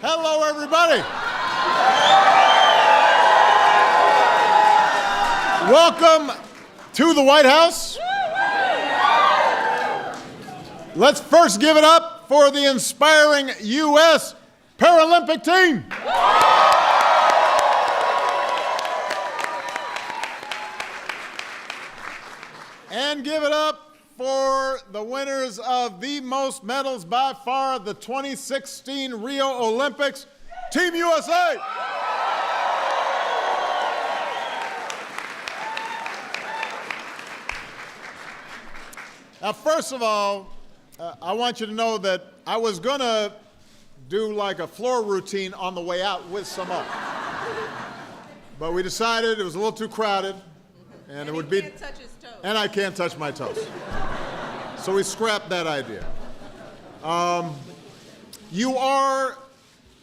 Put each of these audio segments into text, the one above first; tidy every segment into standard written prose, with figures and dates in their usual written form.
Hello, everybody. Welcome to the White House. Let's first give it up for the inspiring U.S. Paralympic team. And give it up for the winners of the most medals by far, the 2016 Rio Olympics, Team USA. Now, first of all, I want you to know that I was going to do like a floor routine on the way out with some up. But we decided it was a little too crowded, and it would be... can't touch his toes. And I can't touch my toes. So we scrapped that idea. You are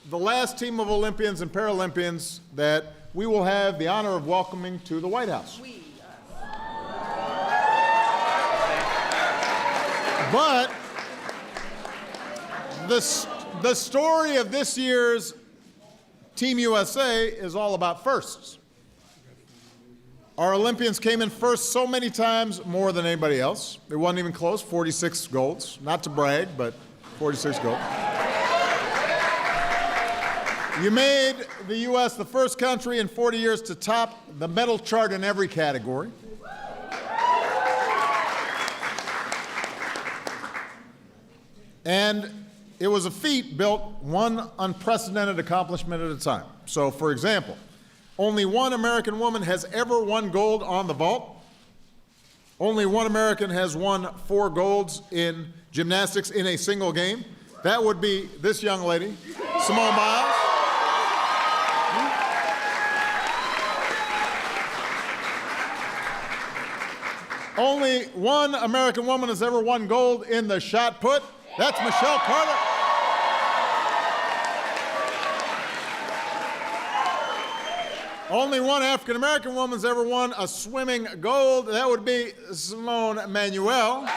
the last team of Olympians and Paralympians that we will have the honor of welcoming to the White House. But the story of this year's Team USA is all about firsts. Our Olympians came in first so many times, more than anybody else. It wasn't even close, 46 golds. Not to brag, but 46 golds. You made the U.S. the first country in 40 years to top the medal chart in every category. And it was a feat built one unprecedented accomplishment at a time. So, for example, only one American woman has ever won gold on the vault. Only one American has won 4 golds in gymnastics in a single game. That would be this young lady, Simone Biles. Only one American woman has ever won gold in the shot put. That's Michelle Carter. Only one African-American woman's ever won a swimming gold. That would be Simone Manuel.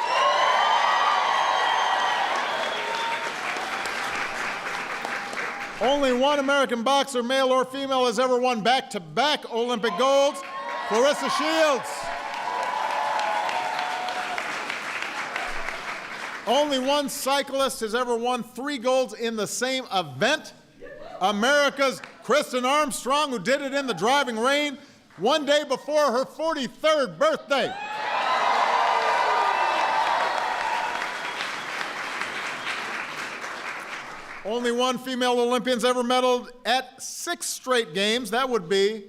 Only one American boxer, male or female, has ever won back-to-back Olympic golds, Clarissa Shields. Only one cyclist has ever won 3 golds in the same event. America's Kristen Armstrong, who did it in the driving rain one day before her 43rd birthday. Only one female Olympian's ever medaled at 6 straight games. That would be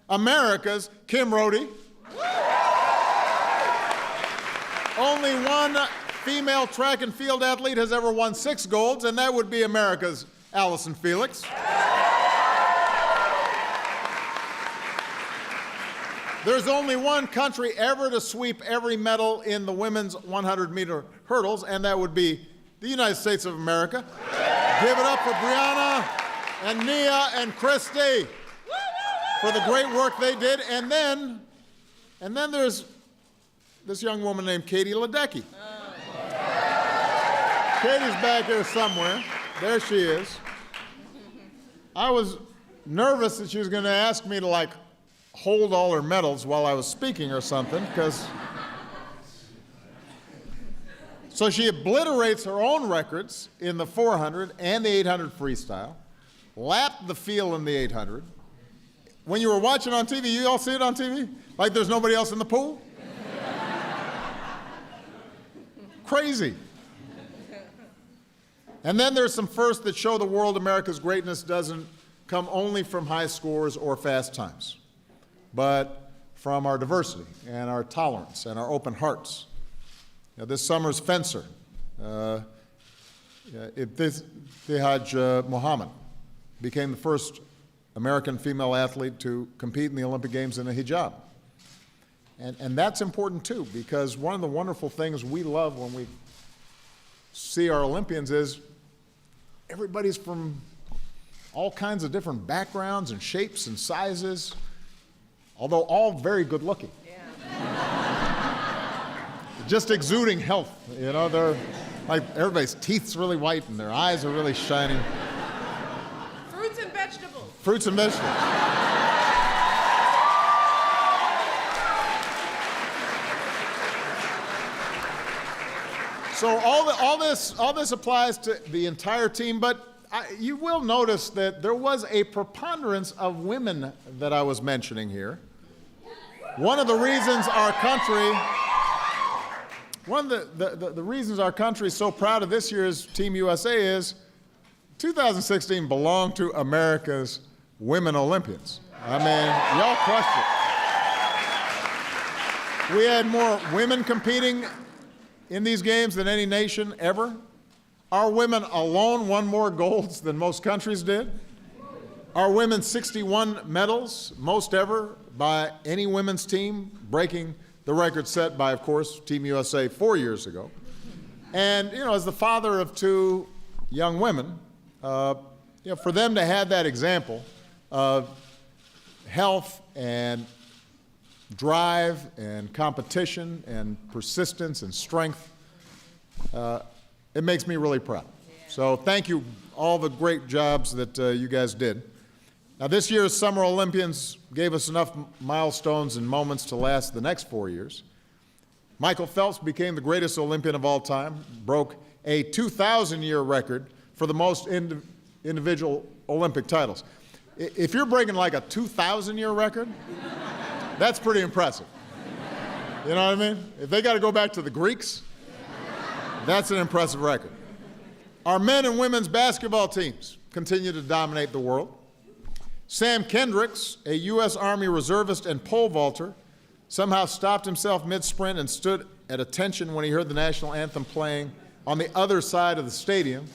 America's Kim Rhode. Only one female track and field athlete has ever won 6 golds, and that would be America's Allison Felix. There's only one country ever to sweep every medal in the women's 100-meter hurdles, and that would be the United States of America. Give it up for Brianna and Nia and Christy for the great work they did. And then there's this young woman named Katie Ledecky. Katie's back here somewhere. There she is. I was nervous that she was going to ask me to, hold all her medals while I was speaking or something, because... So she obliterates her own records in the 400 and the 800 freestyle, lapped the field in the 800. When you were watching on TV, you all see it on TV? Like there's nobody else in the pool? Crazy. And then there's some firsts that show the world America's greatness doesn't come only from high scores or fast times, but from our diversity and our tolerance and our open hearts. This summer's fencer, Ibtihaj Muhammad, became the first American female athlete to compete in the Olympic Games in a hijab. And that's important too, because one of the wonderful things we love when we see our Olympians is everybody's from all kinds of different backgrounds and shapes and sizes, although all very good looking. Just exuding health, they're like everybody's teeth's really white and their eyes are really shining. vegetables. Fruits and vegetables. So all this applies to the entire team, but you will notice that there was a preponderance of women that I was mentioning here. One of the reasons our country, the reasons our country is so proud of this year's Team USA is 2016 belonged to America's women Olympians. I mean, y'all crushed it. We had more women competing in these games than any nation ever. Our women alone won more golds than most countries did. Our women 61 medals, most ever by any women's team, breaking the record set by, of course, Team USA 4 years ago. And, you know, as the father of two young women, for them to have that example of health and drive and competition and persistence and strength, it makes me really proud. So thank you, all the great jobs that you guys did. Now, this year's Summer Olympians gave us enough milestones and moments to last the next 4 years. Michael Phelps became the greatest Olympian of all time, broke a 2,000-year record for the most individual Olympic titles. If you're breaking like a 2,000-year record, that's pretty impressive. You know what I mean? If they got to go back to the Greeks, that's an impressive record. Our men and women's basketball teams continue to dominate the world. Sam Kendricks, a U.S. Army reservist and pole vaulter, somehow stopped himself mid-sprint and stood at attention when he heard the national anthem playing on the other side of the stadium.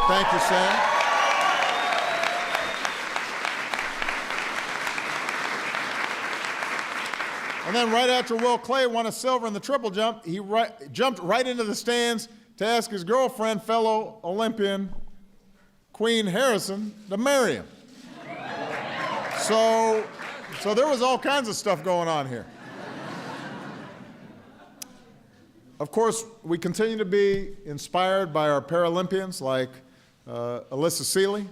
Thank you, Sam. And then right after Will Clay won a silver in the triple jump, he jumped right into the stands to ask his girlfriend, fellow Olympian Queen Harrison, to marry him. So there was all kinds of stuff going on here. Of course, we continue to be inspired by our Paralympians like Alyssa Seeley.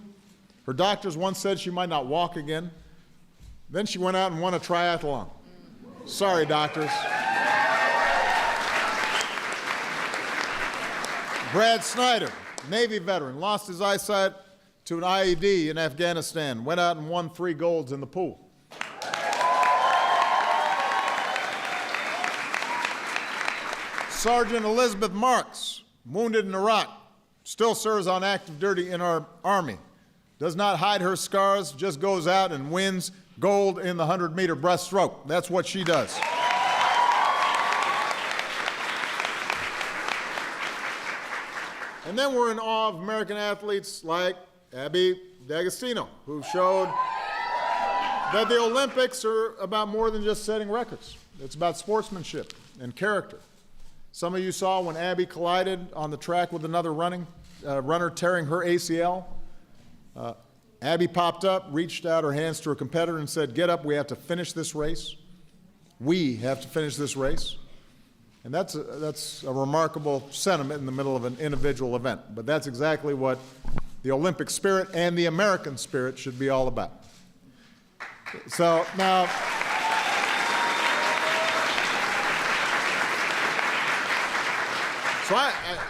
Her doctors once said she might not walk again. Then she went out and won a triathlon. Sorry, doctors. Brad Snyder, Navy veteran, lost his eyesight to an IED in Afghanistan, went out and won 3 golds in the pool. Sergeant Elizabeth Marks, wounded in Iraq, still serves on active duty in our Army. Does not hide her scars, just goes out and wins gold in the 100-meter breaststroke. That's what she does. And then we're in awe of American athletes like Abby D'Agostino, who showed that the Olympics are about more than just setting records. It's about sportsmanship and character. Some of you saw when Abby collided on the track with another runner tearing her ACL. Abby popped up, reached out her hands to her competitor and said, "Get up, we have to finish this race. We have to finish this race." And that's a remarkable sentiment in the middle of an individual event. But that's exactly what the Olympic spirit and the American spirit should be all about. So now,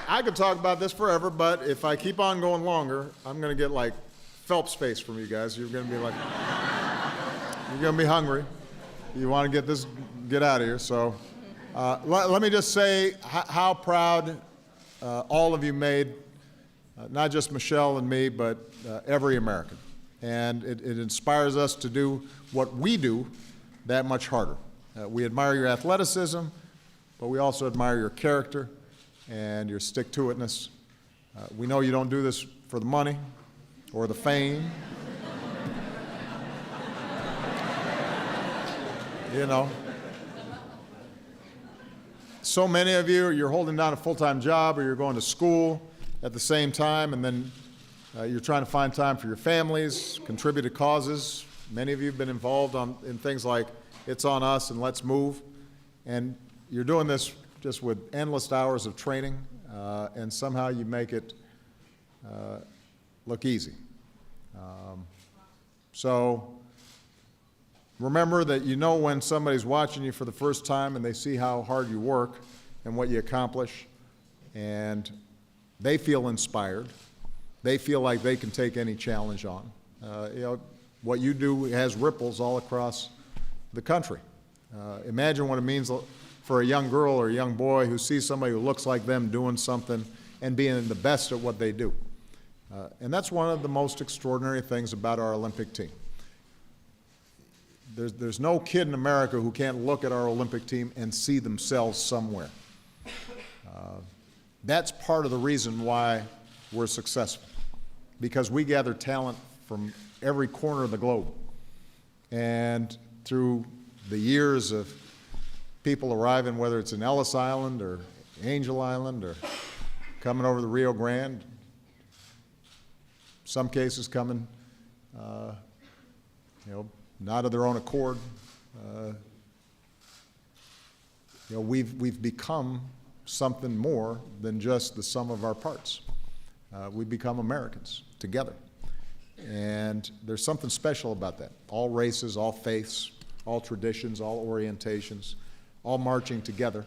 I could talk about this forever, but if I keep on going longer, I'm going to get like Phelps face from you guys. You're going to be like, you're going to be hungry. You want to get out of here. So let me just say how proud all of you made, not just Michelle and me, but every American. And it inspires us to do what we do that much harder. We admire your athleticism, but we also admire your character and your stick-to-itness. We know you don't do this for the money or the fame. You know. So many of you, you're holding down a full-time job or you're going to school at the same time, and then you're trying to find time for your families, contribute to causes. Many of you have been involved in things like It's On Us and Let's Move, and you're doing this just with endless hours of training, and somehow you make it look easy. So remember that you know when somebody's watching you for the first time and they see how hard you work and what you accomplish, and they feel inspired. They feel like they can take any challenge on. What you do has ripples all across the country. Imagine what it means for a young girl or a young boy who sees somebody who looks like them doing something and being the best at what they do. And that's one of the most extraordinary things about our Olympic team. There's no kid in America who can't look at our Olympic team and see themselves somewhere. That's part of the reason why we're successful, because we gather talent from every corner of the globe. And through the years of people arriving, whether it's in Ellis Island or Angel Island or coming over the Rio Grande, some cases coming, not of their own accord. We've become something more than just the sum of our parts. We become Americans together. And there's something special about that. All races, all faiths, all traditions, all orientations, all marching together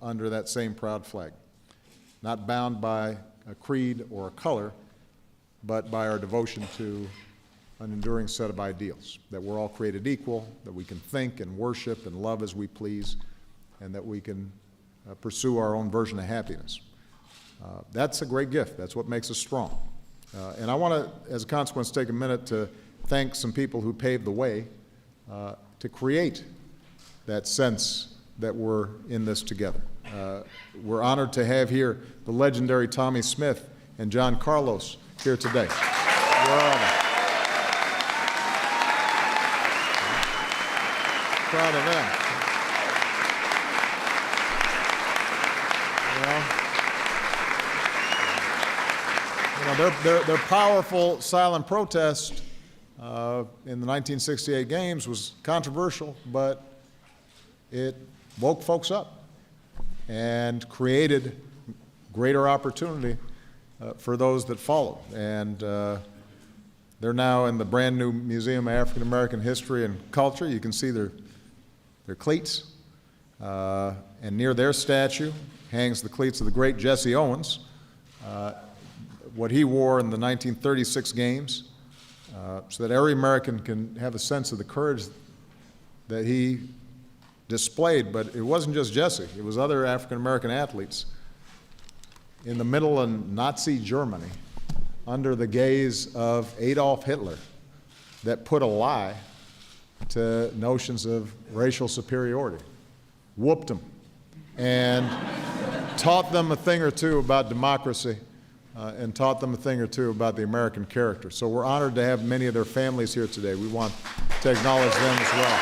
under that same proud flag. Not bound by a creed or a color, but by our devotion to an enduring set of ideals, that we're all created equal, that we can think and worship and love as we please, and that we can pursue our own version of happiness. That's a great gift. That's what makes us strong. And I want to, as a consequence, take a minute to thank some people who paved the way to create that sense that we're in this together. We're honored to have here the legendary Tommie Smith and John Carlos here today. We're honored. Proud of them. Their powerful silent protest in the 1968 games was controversial, but it woke folks up and created greater opportunity for those that followed. And they're now in the brand new Museum of African American History and Culture. You can see their cleats. And near their statue hangs the cleats of the great Jesse Owens, what he wore in the 1936 games, so that every American can have a sense of the courage that he displayed. But it wasn't just Jesse, it was other African American athletes in the middle of Nazi Germany under the gaze of Adolf Hitler that put a lie to notions of racial superiority, whooped them, and taught them a thing or two about democracy, and taught them a thing or two about the American character. So we're honored to have many of their families here today. We want to acknowledge them as well.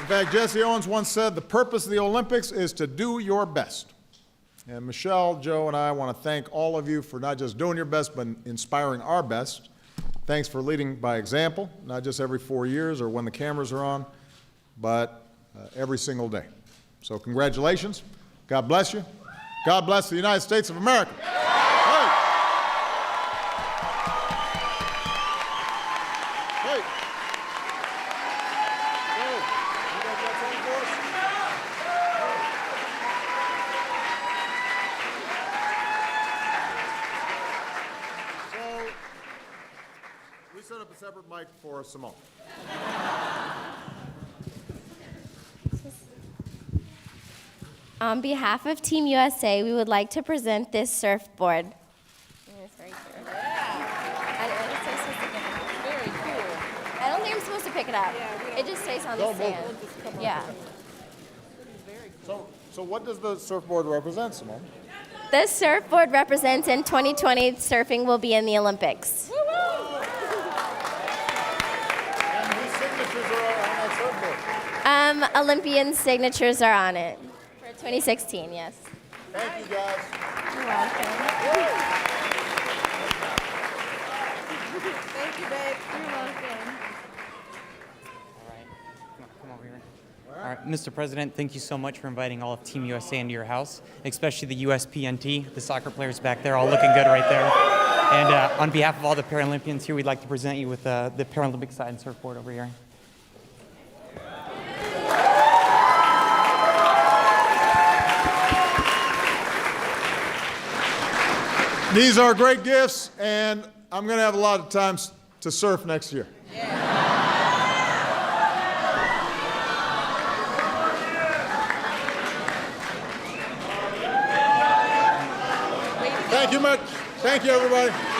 In fact, Jesse Owens once said, "The purpose of the Olympics is to do your best." And Michelle, Joe, and I want to thank all of you for not just doing your best, but inspiring our best. Thanks for leading by example, not just every 4 years or when the cameras are on, but every single day. So congratulations. God bless you. God bless the United States of America. Hey. Hey. Hey. You guys got something for us? We set up a separate mic for Simone. On behalf of Team USA, we would like to present this surfboard. It's right here. Very cool. I don't think I'm supposed to pick it up. It just stays on the stand. Yeah. So what does the surfboard represent, Simone? This surfboard represents in 2020 surfing will be in the Olympics. And whose signatures are on that surfboard? Olympian signatures are on it. For 2016, yes. Thank you, guys. You're welcome. Thank you, babe. You're welcome. All right. Come over here. All right, Mr. President, thank you so much for inviting all of Team USA into your house, especially the USPNT, the soccer players back there, all looking good right there. And on behalf of all the Paralympians here, we'd like to present you with the Paralympic side and surfboard over here. These are great gifts, and I'm going to have a lot of times to surf next year. Thank you much. Thank you, everybody.